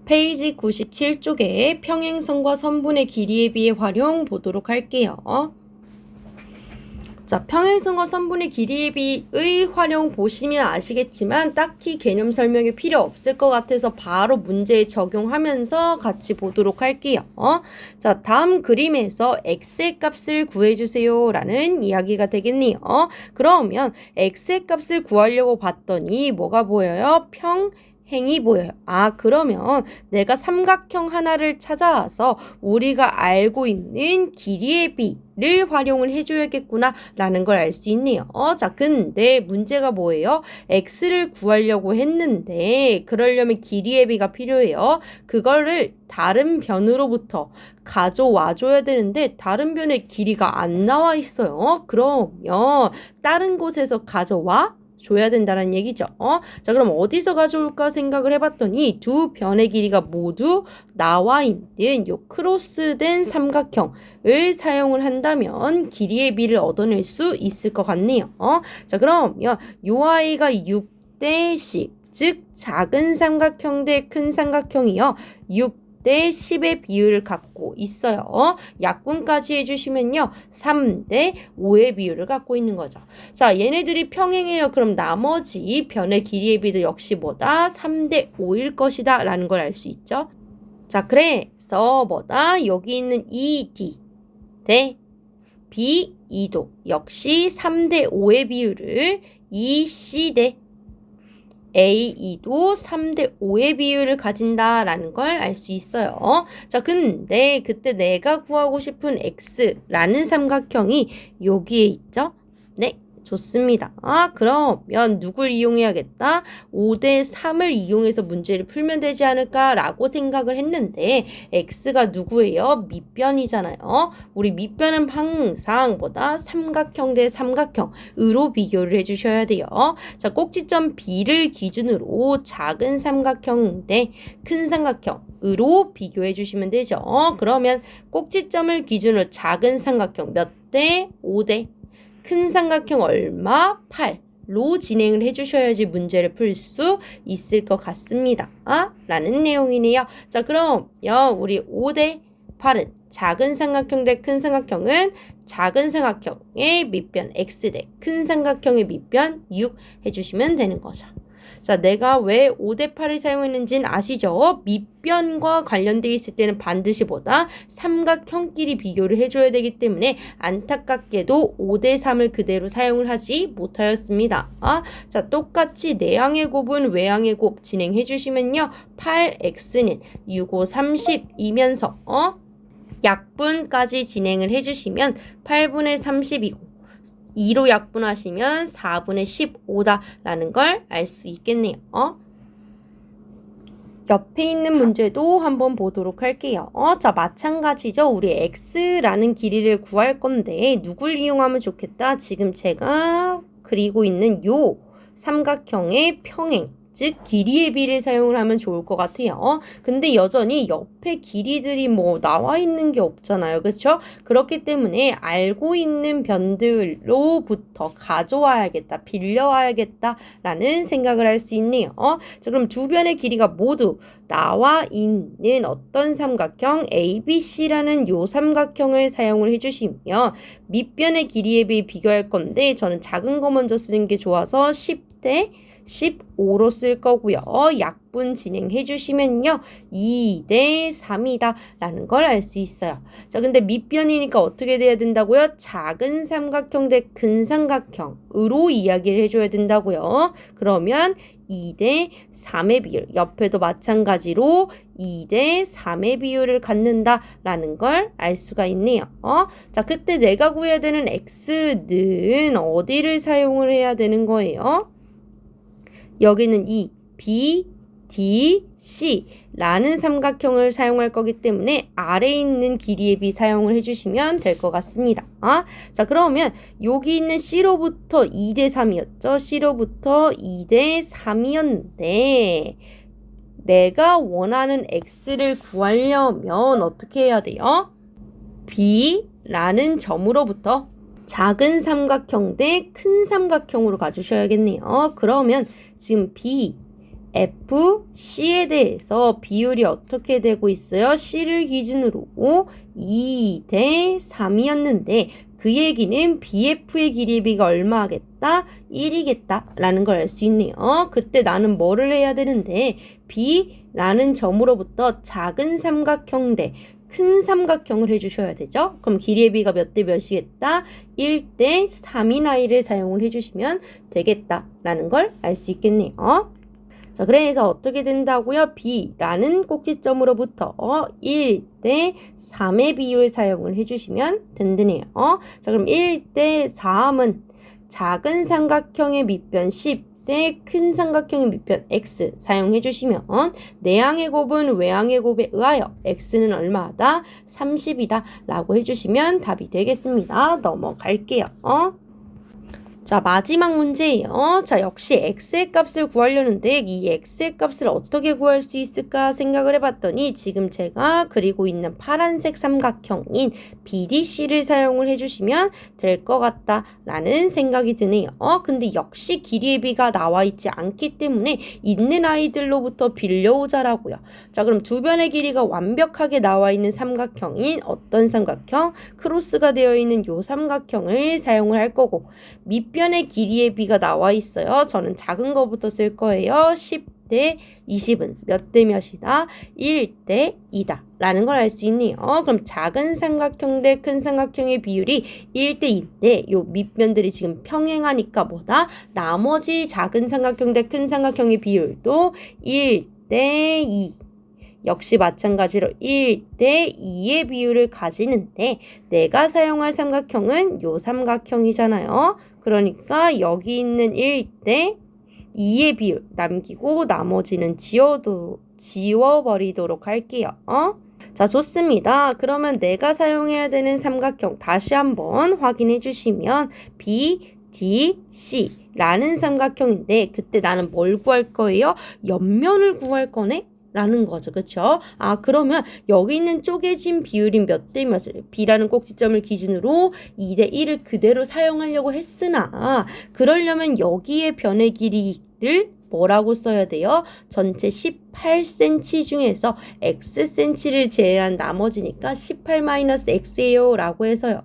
페이지 97쪽에 평행선과 선분의 길이에 비해 활용 보도록 할게요. 자, 평행선과 선분의 길이에 비의 활용 보시면 아시겠지만 딱히 개념 설명이 필요 없을 것 같아서 바로 문제에 적용하면서 같이 보도록 할게요. 자, 다음 그림에서 x의 값을 구해주세요 라는 이야기가 되겠네요. 그러면 x의 값을 구하려고 봤더니 뭐가 보여요? 평행이 보여요. 그러면 내가 삼각형 하나를 찾아와서 우리가 알고 있는 길이의 비를 활용을 해줘야겠구나 라는 걸 알 수 있네요. 자, 근데 문제가 뭐예요? x를 구하려고 했는데 그러려면 길이의 비가 필요해요. 그거를 다른 변으로부터 가져와 줘야 되는데 다른 변의 길이가 안 나와 있어요. 그러면 다른 곳에서 가져와 줘야 된다는 얘기죠. 자, 그럼 어디서 가져올까 생각을 해봤더니 두 변의 길이가 모두 나와 있는 요 크로스된 삼각형을 사용을 한다면 길이의 비를 얻어낼 수 있을 것 같네요. 자, 그러면 요 아이가 6대 10, 즉 작은 삼각형 대 큰 삼각형이요. 6대 10의 비율을 갖고 있어요. 약분까지 해주시면요. 3대 5의 비율을 갖고 있는 거죠. 자, 얘네들이 평행해요. 그럼 나머지 변의 길이의 비도 역시 뭐다? 3대 5일 것이다 라는 걸 알 수 있죠. 자, 그래서 뭐다? 여기 있는 ED 대 BE도 역시 3대 5의 비율을 EC 대 AE도 3대 5의 비율을 가진다라는 걸 알 수 있어요. 자, 근데 그때 내가 구하고 싶은 X라는 삼각형이 여기에 있죠? 네, 좋습니다. 그러면 누굴 이용해야겠다? 5대 3을 이용해서 문제를 풀면 되지 않을까라고 생각을 했는데 X가 누구예요? 밑변이잖아요. 우리 밑변은 항상 뭐다? 삼각형 대 삼각형으로 비교를 해주셔야 돼요. 자, 꼭지점 B를 기준으로 작은 삼각형 대 큰 삼각형으로 비교해 주시면 되죠. 그러면 꼭지점을 기준으로 작은 삼각형 몇 대? 5대. 큰 삼각형 얼마? 8로 진행을 해주셔야지 문제를 풀 수 있을 것 같습니다. 라는 내용이네요. 자, 그럼 우리 5대 8은 작은 삼각형 대 큰 삼각형은 작은 삼각형의 밑변 x 대 큰 삼각형의 밑변 6 해주시면 되는 거죠. 자, 내가 왜 5대 8을 사용했는지는 아시죠? 밑변과 관련되어 있을 때는 반드시 뭐다? 삼각형끼리 비교를 해줘야 되기 때문에 안타깝게도 5대 3을 그대로 사용을 하지 못하였습니다. 자, 똑같이 내항의 곱은 외항의 곱 진행해 주시면요. 8x는 6, 5, 30이면서 약분까지 진행을 해주시면 8분의 30이고 2로 약분하시면 4분의 15다라는 걸 알 수 있겠네요. 옆에 있는 문제도 한번 보도록 할게요. 자, 마찬가지죠. 우리 x라는 길이를 구할 건데 누굴 이용하면 좋겠다? 지금 제가 그리고 있는 요 삼각형의 평행, 즉 길이의 비를 사용을 하면 좋을 것 같아요. 근데 여전히 옆에 길이들이 뭐 나와 있는 게 없잖아요. 그렇죠? 그렇기 때문에 알고 있는 변들로부터 가져와야겠다, 빌려와야겠다 라는 생각을 할 수 있네요. 자, 그럼 두 변의 길이가 모두 나와 있는 어떤 삼각형 ABC라는 요 삼각형을 사용을 해주시면 밑변의 길이에 비해 비교할 건데 저는 작은 거 먼저 쓰는 게 좋아서 10대 15로 쓸 거고요. 약분 진행해 주시면요. 2대 3이다 라는 걸 알 수 있어요. 자, 근데 밑변이니까 어떻게 돼야 된다고요? 작은 삼각형 대 큰 삼각형으로 이야기를 해줘야 된다고요. 그러면 2대 3의 비율, 옆에도 마찬가지로 2대 3의 비율을 갖는다라는 걸 알 수가 있네요. 자, 그때 내가 구해야 되는 x는 어디를 사용을 해야 되는 거예요? 여기는 이 B, D, C라는 삼각형을 사용할 거기 때문에 아래에 있는 길이의 비 사용을 해주시면 될 것 같습니다. 자, 그러면 여기 있는 C로부터 2대 3이었죠. C로부터 2대 3이었는데 내가 원하는 X를 구하려면 어떻게 해야 돼요? B라는 점으로부터 작은 삼각형 대 큰 삼각형으로 가주셔야겠네요. 그러면 지금 B, FC에 대해서 비율이 어떻게 되고 있어요? C를 기준으로 2대 3이었는데 그 얘기는 BF의 길이의 비가 얼마 하겠다? 1이겠다 라는 걸 알 수 있네요. 그때 나는 뭐를 해야 되는데 B라는 점으로부터 작은 삼각형 대 큰 삼각형을 해주셔야 되죠. 그럼 길이의 비가 몇 대 몇이겠다? 1대 3인 아이를 사용을 해주시면 되겠다라는 걸 알 수 있겠네요. 자, 그래서 어떻게 된다고요? B라는 꼭지점으로부터 1대 3의 비율 사용을 해주시면 된다네요. 자, 그럼 1대 3은 작은 삼각형의 밑변 10 대 큰 삼각형의 밑변 x 사용해 주시면 내항의 곱은 외항의 곱에 의하여 x는 얼마다? 30이다 라고 해주시면 답이 되겠습니다. 넘어갈게요. 자, 마지막 문제예요. 자, 역시 x의 값을 구하려는데 이 x의 값을 어떻게 구할 수 있을까 생각을 해봤더니 지금 제가 그리고 있는 파란색 삼각형인 BDC를 사용을 해주시면 될 것 같다라는 생각이 드네요. 근데 역시 길이의 비가 나와 있지 않기 때문에 있는 아이들로부터 빌려오자라고요. 자, 그럼 두 변의 길이가 완벽하게 나와 있는 삼각형인 어떤 삼각형? 크로스가 되어 있는 요 삼각형을 사용을 할 거고 밑변의 길이의 비가 나와 있어요. 저는 작은 거부터 쓸 거예요. 10대 20은 몇 대 몇이다? 1대 2다 라는 걸 알 수 있네요. 그럼 작은 삼각형 대 큰 삼각형의 비율이 1대 2인데 요 밑변들이 지금 평행하니까 뭐다? 나머지 작은 삼각형 대 큰 삼각형의 비율도 1대 2 역시 마찬가지로 1대 2의 비율을 가지는데 내가 사용할 삼각형은 요 삼각형이잖아요. 그러니까 여기 있는 1대 2의 비율 남기고 나머지는 지워버리도록 할게요. 자, 좋습니다. 그러면 내가 사용해야 되는 삼각형 다시 한번 확인해 주시면 BDC 라는 삼각형인데 그때 나는 뭘 구할 거예요? 옆면을 구할 거네? 라는 거죠. 그쵸? 아, 그러면 여기 있는 쪼개진 비율이 몇 대 몇을 B라는 꼭지점을 기준으로 2대 1을 그대로 사용하려고 했으나 그러려면 여기에 변의 길이를 뭐라고 써야 돼요? 전체 18cm 중에서 xcm를 제외한 나머지니까 18-x예요 라고 해서요.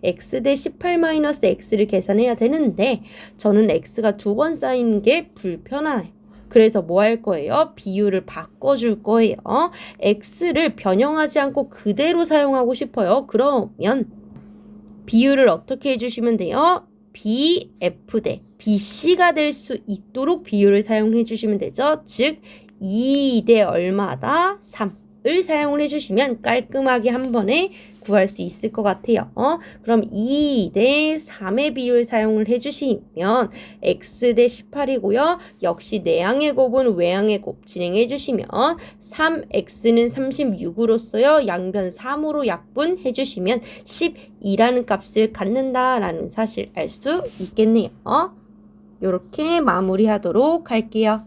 x 대 18-x를 계산해야 되는데 저는 x가 두 번 쌓이는 게 불편해요. 그래서 뭐 할 거예요? 비율을 바꿔줄 거예요. x를 변형하지 않고 그대로 사용하고 싶어요. 그러면 비율을 어떻게 해주시면 돼요? BF 대 BC가 될 수 있도록 비율을 사용해 주시면 되죠. 즉 2대 얼마다? 3을 사용을 해주시면 깔끔하게 한 번에 구할 수 있을 것 같아요. 그럼 2대 3의 비율 사용을 해주시면 x 대 18이고요. 역시 내항의 곱은 외항의 곱 진행해 주시면 3x는 36으로써요. 양변 3으로 약분해 주시면 12라는 값을 갖는다라는 사실 알 수 있겠네요. 이렇게 마무리하도록 할게요.